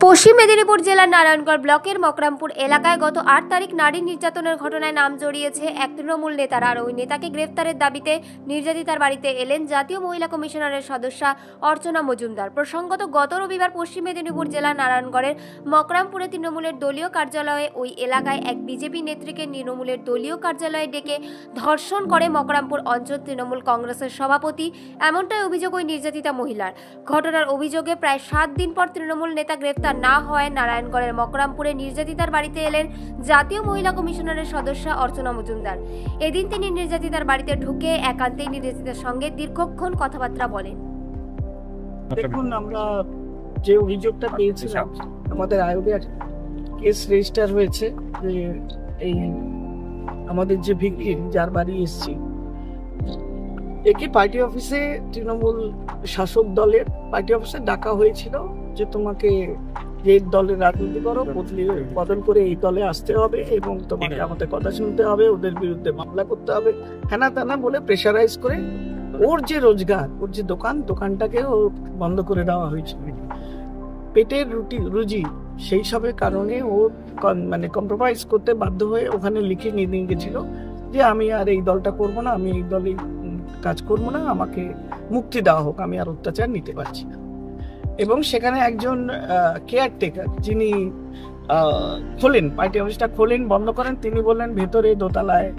পশ্চিম মেদিনীপুর জেলার নারায়ণগড় ব্লকের মকরামপুর এলাকায় গত 8 তারিখ নারী নির্যাতনের ঘটনায় নাম জড়িয়েছে এক তৃণমূল নেতার। আর ওই নেতাকে গ্রেফতারের দাবিতে নির্যাতিতার বাড়িতে এলেন জাতীয় মহিলা কমিশনারের সদস্যা অর্চনা মজুমদার। প্রসঙ্গত, গত রবিবার পশ্চিম মেদিনীপুর জেলার নারায়ণগড়ের মকরামপুরে তৃণমূলের দলীয় কার্যালয়ে ওই এলাকায় এক বিজেপি নেত্রীকে তৃণমূলের দলীয় কার্যালয়ে ডেকে ধর্ষণ করে মকরামপুর অঞ্চল তৃণমূল কংগ্রেসের সভাপতি। এমনটাই অভিযোগ ওই নির্যাতিতা মহিলার। ঘটনার অভিযোগে প্রায় 7 দিন পর তৃণমূল নেতা গ্রেফতার না হয় নারায়ণগড়ের মকরামপুরে নির্যাতিতার বাড়িতে এলেন জাতীয় মহিলা কমিশনারের সদস্যা অর্চনা মজুমদার। এদিন তিনি নির্যাতিতার বাড়িতে ঢুকে একান্তেই নির্যাতিতার সঙ্গে দীর্ঘক্ষণ কথাবার্তা বলেন। দেখুন, আমরা যে অভিযোগটা পেয়েছিলাম, আমাদের আয়োগে কেস রেজিস্টার হয়েছে যে এই আমাদের যে ভিকটিম যার বাড়ি এসেছি, একে পার্টি অফিসে তৃণমূল শাসক দলের পার্টি অফিসে ডাকা হয়েছিল যে তোমাকে যে দলের রাজনীতি করো বদল করে এই দলে আসতে হবে এবং তোমাকে আমাদের কথা শুনতে হবে, ওদের বিরুদ্ধে মামলা করতে হবে, হ্যানা ত্যানা বলে প্রেশারাইজ করে ওর যে রোজগার, ওর যে দোকানটাকে ও বন্ধ করে দেওয়া হয়েছিল। পেটের রুজি সেই সবের কারণে ও মানে কম্প্রোমাইজ করতে বাধ্য হয়ে ওখানে লিখে নিয়ে গেছিল যে আমি আর এই দলটা করবো না, আমি এই দলে কাজ করবো না, আমাকে মুক্তি দেওয়া হোক, আমি আর অত্যাচার নিতে পারছি না। এবং সেখানে একজন কেয়ারটেকার যিনি খোলেন, পার্টি অফিসটা খোলেন, বন্ধ করেন, তিনি বললেন ভেতরে দোতলায়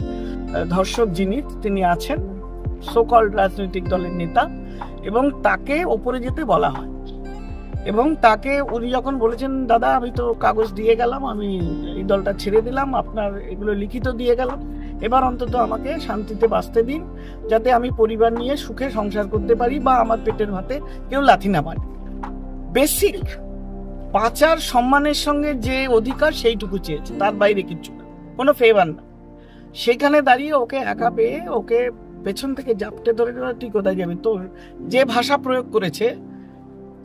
ধর্ষক যিনি তিনি আছেন, সোকল রাজনৈতিক দলের নেতা, এবং তাকে ওপরে যেতে বলা হয়। এবং তাকে উনি যখন বলেছেন দাদা আমি তো কাগজ দিয়ে গেলাম, আমি এই দলটা ছেড়ে দিলাম, আপনার এগুলো লিখিত দিয়ে গেলাম, এবার অন্তত আমাকে শান্তিতে বাঁচতে দিন, যাতে আমি পরিবার নিয়ে সুখে সংসার করতে পারি বা আমার পেটের ভাতে কেউ লাথি না মারে। বেসিক বাঁচার সম্মানের সঙ্গে যে অধিকার সেইটুকু চেয়েছে, তার বাইরে কিচ্ছু না, কোনো ফেভার না। সেখানে দাঁড়িয়ে ওকে একা পেয়ে ওকে পেছন থেকে জাপটে ধরে তুই কোথায় যাবি, তোর যে ভাষা প্রয়োগ করেছে,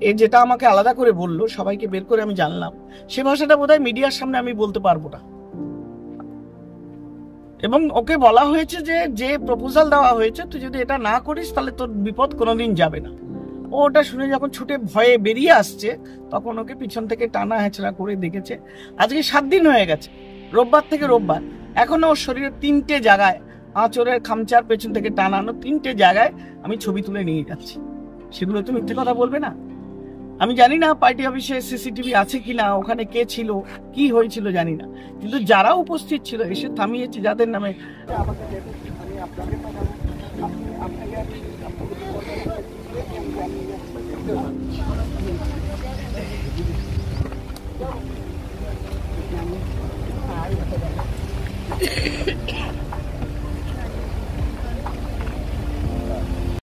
এ যেটা আমাকে আলাদা করে বললো, সবাইকে বের করে আমি জানলাম, সে ভাষাটা বোধহয় মিডিয়ার সামনে আমি বলতে পারবো না। এবং ওকে বলা হয়েছে যে প্রপোজাল দেওয়া হয়েছে, তুই যদি এটা না করিস তাহলে তোর বিপদ কোনোদিন যাবে না। ও ওটা শুনে যখন ছুটে ভয়ে বেরিয়ে আসছে, তখন ওকে পিছন থেকে টানা হেঁচড়া করে দেখেছে। আজকে 7 দিন হয়ে গেছে, রোববার থেকে রোববার, এখনো ওর শরীরে 3টে জায়গায় আঁচড়ের খামচার পেছন থেকে টানানো 3টে জায়গায় আমি ছবি তুলে নিয়ে যাচ্ছি। সেগুলো তো মিথ্যে কথা বলবে না। আমি জানি না পার্টি অফিসে সিসিটিভি আছে কিনা, ওখানে কে ছিল, কি হয়েছিল জানি না, কিন্তু যারা উপস্থিত ছিল এসে থামিয়েছে যাদের নামে। আমি